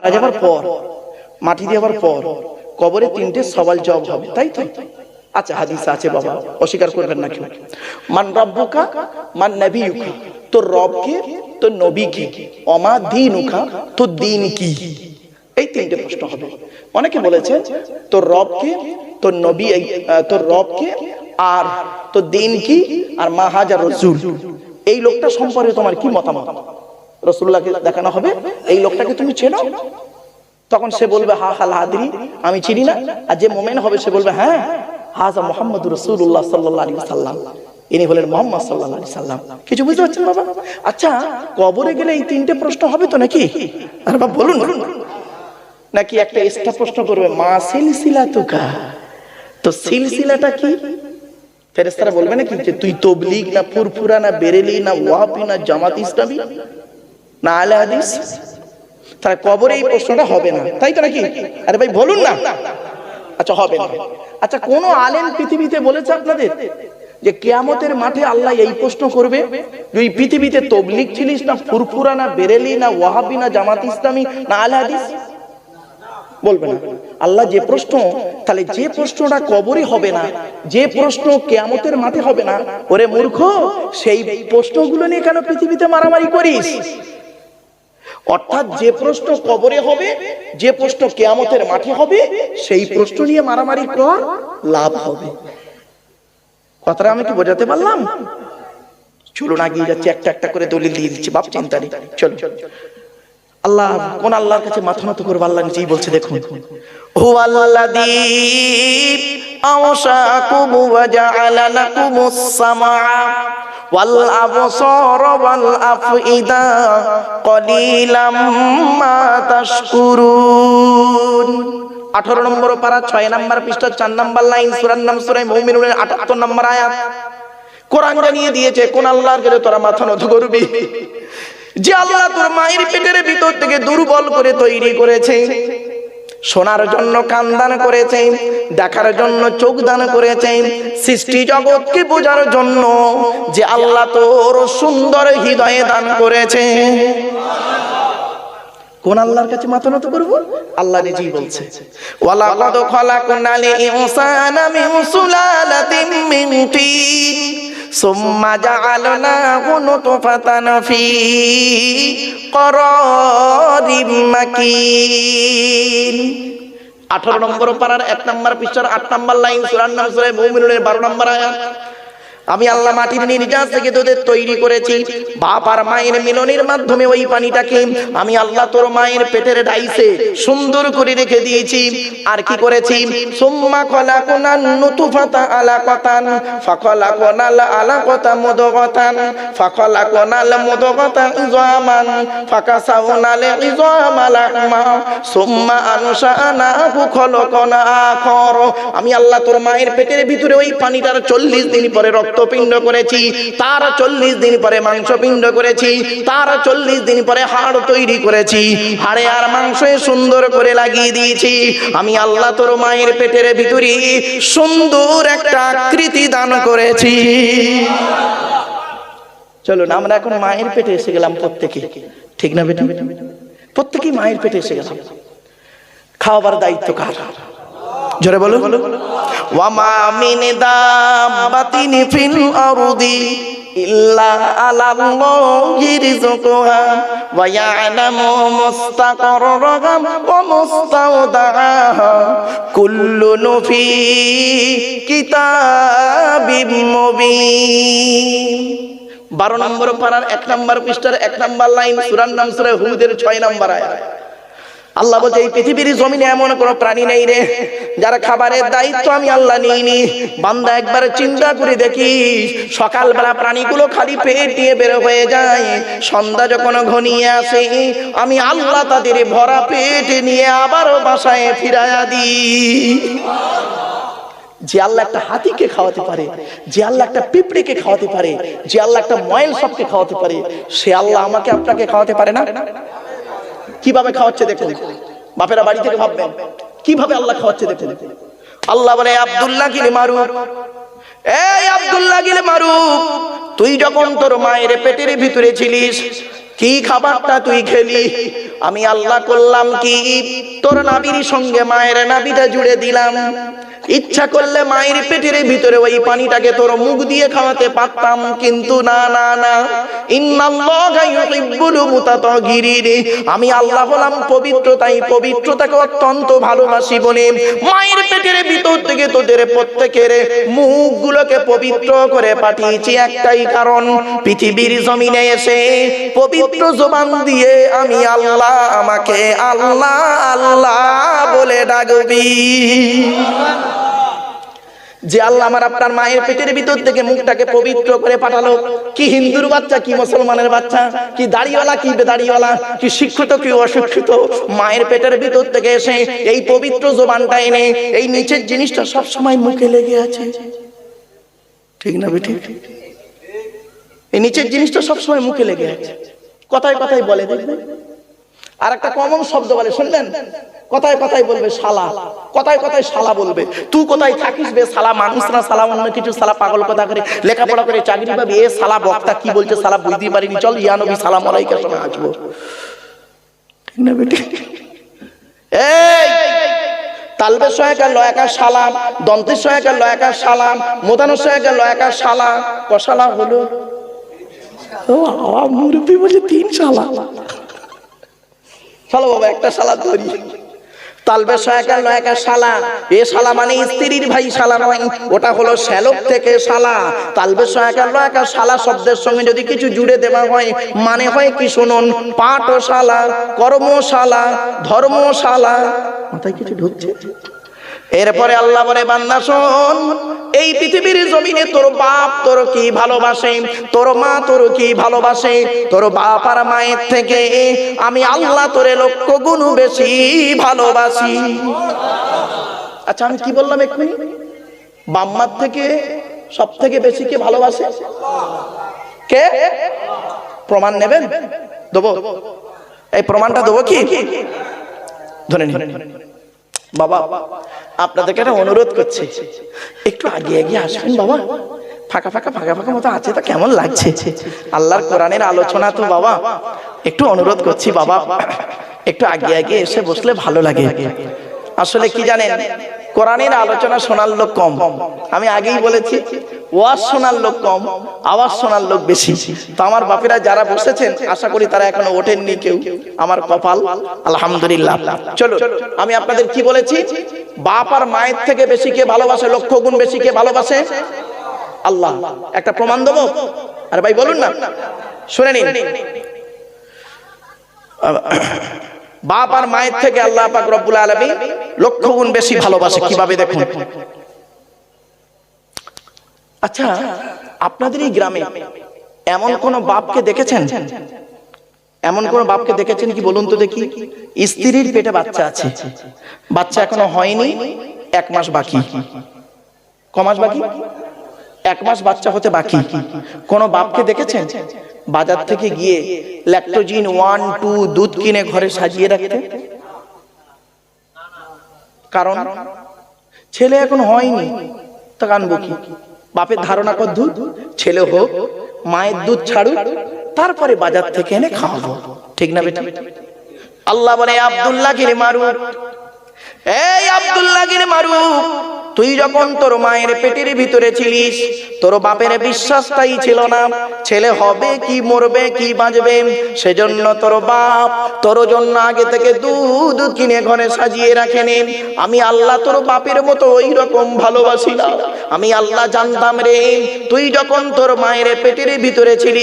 মারা যাবার পর, মাটি দেওয়ার পর কবরে তিনটে সওয়াল জবাব হবে, তাই তো? আচ্ছা, হাদিস আছে বাবা, অস্বীকার করবেন না কেউ। মান রাব্বুকা মান নবিয়ুকা, তোর রব কে, তোর নবী কি, ওমা দীনুকা, তোর দ্বীন কি। এই তিনটে প্রশ্ন হবে। অনেকে বলেছে তোর রব কে, তোর নবী, তোর রব কে, আর তোর দ্বীন কি, আর মা হাজা রাসূল, এই লোকটা সম্পর্কে তোমার কি মতামত। রাসূলুল্লাহকে দেখানো হবে, এই লোকটাকে তুমি চেনো? তখন সে বলবে হা হা লাদ্রি, আমি চিনি না। আর যে মুমিন হবে সে বলবে হ্যাঁ, হাজা মুহাম্মাদুর রাসূলুল্লাহ সাল্লাল্লাহু আলাইহি ওয়াসাল্লাম, ইনি হলেন মুহাম্মদ সাল্লাল্লাহু আলাইহি ওয়াসাল্লাম। কিছু বুঝতে পারছেন বাবা? আচ্ছা, কবরে গেলে এই তিনটে প্রশ্ন হবে তো নাকি? আরে বাবা বলুন, নাকি একটা এক্সট্রা প্রশ্ন করবে, মা সিলসিলাতুকা, তো সিলসিলাটা কি? ফেরেশতারা বলবে নাকি যে তুই তাবলীগ না ফুরফুরা না বেরেলি না ওয়াহাবি না জামাত ইসলামী না আহলে হাদিস? তাহলে কবরে এই প্রশ্নটা হবে না, তাই তো নাকি? আরে ভাই বলুন না। আচ্ছা, হবে না। আচ্ছা, কোন আলেম পৃথিবীতে বলেছে আপনাদের যে কিয়ামতের মাঠে আল্লাহ এই প্রশ্ন করবে, তুই পৃথিবীতে তাবলীগ ছিলিস না ফুরফুরা না বেরেলি না ওয়াহাবি না জামাত ইসলামী না আহলে হাদিস? বলবে না। আল্লাহ যে প্রশ্ন, তাহলে যে প্রশ্নটা কবরে হবে না, যে প্রশ্ন কিয়ামতের মাঠে হবে না, ওরে মূর্খ, সেই প্রশ্নগুলো নিয়ে কেন পৃথিবীতে মারামারি করিস? অর্থাৎ যে প্রশ্ন কবরে হবে, যে প্রশ্ন কিয়ামতের মাঠে হবে, সেই প্রশ্ন নিয়ে মারামারি কর, লাভ হবে। কথাটা আমি কি বোঝাতে পারলাম? চলুন আগিয়ে যাচ্ছি, একটা একটা করে দলিল দিয়ে দিচ্ছি, বাপ চিন্তা নেই। চলো, আল্লাহ, কোন আল্লাহর কাছে মাথা নত করবো? আল্লাহ নিজেই বলছে, দেখুন, হুয়াল্লাযী আওশাকুম ওয়া জাআলা লাকুমুস সামআ ওয়াল আবসারা ওয়াল আফইদা কলিলাম মা তাশকুরুন। 18 নম্বর পারা, 6 নম্বর পৃষ্ঠা, 4 নম্বর লাইন, সূরার নাম সূরা মুমিনুনের 78 নম্বর আয়াত। কোরআন জানিয়ে দিয়েছে কোন আল্লাহর কাছে তোরা মাথা নত করবি? যে আল্লাহ তোর মায়ের পেটের ভিতর থেকে দুর্বল করে তৈরি করেছে, শোনার জন্য কান দান করেছে, দেখার জন্য চোখ দান করেছে, সৃষ্টি জগৎকে বোঝার জন্য যে আল্লাহ তোর সুন্দর হৃদয়ে দান করেছে, কোন আল্লাহর কাছে মাথা নত করব? আল্লাহ নিজেই বলছে, ওয়ালাকাদ খালাকনাল ইনসানা মিন সুলালাতিন মিন তিন সুম্মা জাআলনাহু নুতফাতান ফি করারিম মাকিন। 18 নম্বর পারার 1 নম্বর পৃষ্ঠার 8 নম্বর লাইন, সূরার নাম সূরা মুমিনুনের 12 নম্বর আয়াত। আমি আল্লাহ মাটির নির্যাস থেকে তোদের তৈরি করেছি, বাপ আর মায়ের মিলনের মাধ্যমে ওই পানিটাকে আমি আল্লাহ তোর মায়ের পেটের ডাইসে সুন্দর করে রেখে দিয়েছি। আর কি করেছি? সুম্মা খলাকনান নুতফাতা আলাকাতান ফাখলাকনাল আলাকাতা মুদগাতান ফাখলাকনাল মুদগাতা ইযামান ফাকাসাউনাল ইযামা লাহমা সুম্মা আনশানাহু খলকনা আখর। আমি আল্লাহ তোর মায়ের পেটের ভিতরে ওই পানিটার 40 দিন পরে রক্তপিণ্ড করেছি, তার 40 দিন পরে মাংসপিণ্ড করেছি, তার 40 দিন পরে হাড় তৈরি করেছি, হাড়ে আর মাংসে সুন্দর করে লাগিয়ে দিয়েছি। আমি আল্লাহ তোর মায়ের পেটের ভিতরে সুন্দর একটা আকৃতি দান করেছি। চলো না, আমরা এখন মায়ের পেটে এসে গেলাম প্রত্যেকে, ঠিক না বেটা? প্রত্যেকেই মায়ের পেটে এসে গেলাম। খাওয়াবার দায়িত্ব কার? জোরে বলো। ওয়া মা মিন দাব্বাতিন ফিল আরদি ইল্লা আলাল্লাহি রিজকুহা ওয়া ইয়ালামু মুস্তাকাররাহা ওয়া মুস্তাওদাআহা কুল্লুন ফি কিতাবিম মুবিন। 12 নম্বর পারার 1 নম্বর পৃষ্ঠার 1 নম্বর লাইন, সূরার নাম সূরা হুদের 6 নম্বর আয়াত। আল্লাহ বলছে, এই পৃথিবীর জমিনে এমন কোন প্রাণী নেই রে যার খাবারের দায়িত্ব আমি আল্লাহ নিইনি। বান্দা একবার চিন্তা করে দেখি, সকালবেলা প্রাণীগুলো খালি পেট নিয়ে বের হয়ে যায়, সন্ধ্যা যখন ঘনিয়ে আসে আমি আল্লাহ তাদের ভরা পেট নিয়ে আবারও বাসায় ফিরাইয়া দিই। যে আল্লাহ একটা হাতিকে খাওয়াতে পারে, যে আল্লাহ একটা পিঁপড়েকে খাওয়াতে পারে, যে আল্লাহ একটা ময়েল সাপকে খাওয়াতে পারে, সে আল্লাহ আমাকে আপনাকে খাওয়াতে পারে না? কিভাবে খাওয়াচ্ছে দেখুন, বাপেরা বাড়ি থেকে ভাববেন কিভাবে আল্লাহ খাওয়াচ্ছে দেখুন। আল্লাহ বলে, আব্দুল্লাহ গিল মারুফ, এই আব্দুল্লাহ গিল মারুফ, তুই যখন তোর মায়ের পেটের ভিতরে ছিলিস কি খাবারটা তুই খেলি? আমি আল্লাহ করলাম কি, তোর নাভির সঙ্গে মায়ের নাভিটা জুড়ে দিলাম। ইচ্ছা করলে মায়ের পেটের ভিতরে ওই পানিটাকে তোর মুখ দিয়ে খাওয়াতে পারতাম, কিন্তু না না না, ইন্নাল্লাহা ইউহিব্বুল মুতাতাহহিরিন, আমি আল্লাহ হলাম পবিত্র, তাই পবিত্রতাকে অত্যন্ত ভালোবাসি বলে মায়ের পেটের ভিতর থেকে তোদের প্রত্যেকের মুখগুলোকে পবিত্র করে পাঠিয়েছি একটাই কারণ, পৃথিবীর জমিনে এসে পবিত্র জবান দিয়ে আমি আল্লাহ, আমাকে আল্লাহ আল্লাহ বলে ডাকবি। যে আল্লাহ আমার আপনার মায়ের পেটের ভিতর থেকে মুখটাকে পবিত্র করে পাঠালো, কি হিন্দুর বাচ্চা, কি মুসলমানের বাচ্চা, কি দাড়িওয়ালা, কি বেদাড়িওয়ালা, কি শিক্ষিত, কি অশিক্ষিত, মায়ের পেটের ভিতর থেকে এসে এই পবিত্র জবানটা এনে এই নিচের জিনিসটা সব সময় মুখে লেগে আছে, ঠিক না বেঠিক? এই নিচের জিনিসটা সব সময় মুখে লেগে আছে, কথায় কথায় বলে দেখবে। আর একটা কমন শব্দ বলে, শুনলেন? কথায় কথায় বলবে শালা, কথায় কথায় শালা বলবে। তুই কোথায় থাকিস বে শালা? মানুষ না শালা, অন্য কিছু শালা, পাগল কথা করে লেখাপড়া করে চাকরি পাবি, এ শালা বক্তা কি বলছে শালা বুঝতে পারিনি, চল ইয়া নবী সালাম আলাইকা সময় আসবো, ঠিক না বেটি? এই তালবের সহায়কার লয়াকার সালাম, দন্তের সহায়কার লয়াকার সালাম, মোদানোর সহায়কার লয়াকার সালা, কশালা হলো ও মুরব্বী বলে 3 শালা। চলো বাবা একটা শালা ধরি। তালবে সহায়কার লয়াকার শালা, এ শালা মানে স্ত্রীর ভাই শালা নয়, ওটা হলো শ্যালক থেকে শালা। তালবে সহায়কার লয়াকার শালা শব্দের সঙ্গে যদি কিছু জুড়ে দেওয়া হয় মানে হয় কি শুনুন, পাঠশালা, কর্মশালা, ধর্মশালা। মাথায় কিছু ঢুকছে? এরপরে আল্লাহ বলে, বান্দা শোন, এই পৃথিবীর জমিনে তোর বাপ তোর কি ভালোবাসে, তোর মা তোর কি ভালোবাসে, তোর বাপ আর মায়ের থেকে আমি আল্লাহ তোরে লক্ষ গুণ বেশি ভালোবাসি। আচ্ছা আমি কি বললাম এক্ষুনি? বাপ মার থেকে সব থেকে বেশি কে ভালোবাসে? কে? প্রমাণ নেবেন? দেবো, এই প্রমাণটা দেবো কি? ধরে নিন বাবা, আপনাদেরকে একটা অনুরোধ করছি, একটু আগে এগিয়ে আসবেন বাবা। ফাঁকা ফাঁকা ফাঁকা ফাঁকা মতো আছে তো কেমন লাগছে? আল্লাহর কোরআনের আলোচনা তো বাবা, একটু অনুরোধ করছি বাবা, একটু আগে আগে এসে বসলে ভালো লাগে। আসলে কি জানেন, কোরআনের আলোচনা শোনার লোক কম, আমি আগেই বলেছি, ওয়াজ শোনার লোক কম, আওয়াজ শোনার লোক বেশি। তো আমার বাপেরা যারা বসেছেন আশা করি তারা এখনো ওঠেননি কেউ, আমার কপাল, আলহামদুলিল্লাহ। চলো আমি আপনাদের কি বলেছি, বাপ আর মায়ের থেকে বেশি কে ভালোবাসে, লক্ষ গুণ বেশি কে ভালোবাসে? আল্লাহ। একটা প্রমাণ দেবো? আরে ভাই বলুন না, শুনে নিন। বাপ আর মায়ের থেকে আল্লাহ পাক রব্বুল আলামিন লক্ষ গুণ বেশি ভালোবাসে। কিভাবে দেখুন। আচ্ছা আপনাদের এই গ্রামে এমন কোন বাপকে দেখেছেন? এমন কোন বাপকে দেখেছেন কি বলুন তো দেখি? স্ত্রীর পেটে বাচ্চা আছে, বাচ্চা এখনো হয়নি, 1 মাস বাকি। ক মাস বাকি? 1 মাস বাচ্চা হতে বাকি। কোন বাপকে দেখেছেন বাজার থেকে গিয়ে ল্যাকটোজিন 1, 2 দুধ কিনে ঘরে সাজিয়ে রাখতে? কারণ ছেলে এখন হয়নি, তা আনবো কি? বাপের ধারণা কর দুধ, ছেলে হোক, মায়ের দুধ ছাড়ুক, তারপরে বাজার থেকে এনে খাওয়াবো, ঠিক না বেটা? আল্লাহ বলে, আব্দুল্লাহ গিরে মারুক, এই আব্দুল্লাহ গিরে মারুক, তুই যখন তোর মায়ের পেটের ভিতরে ছিলিস, তোর বাপের বিশ্বাসটাই ছিল না ছেলে হবে কি মরবে কি বাঁচবে, সেজন্য তোর বাপ তোর জন্য আগে থেকে দুধ কিনে ঘরে সাজিয়ে রাখেন। আমি আল্লাহ তোর বাপের মতো ওই রকম ভালোবাসি না। আমি আল্লাহ জানতাম রে, তুই যখন তোর মায়ের পেটের ভিতরে ছিলি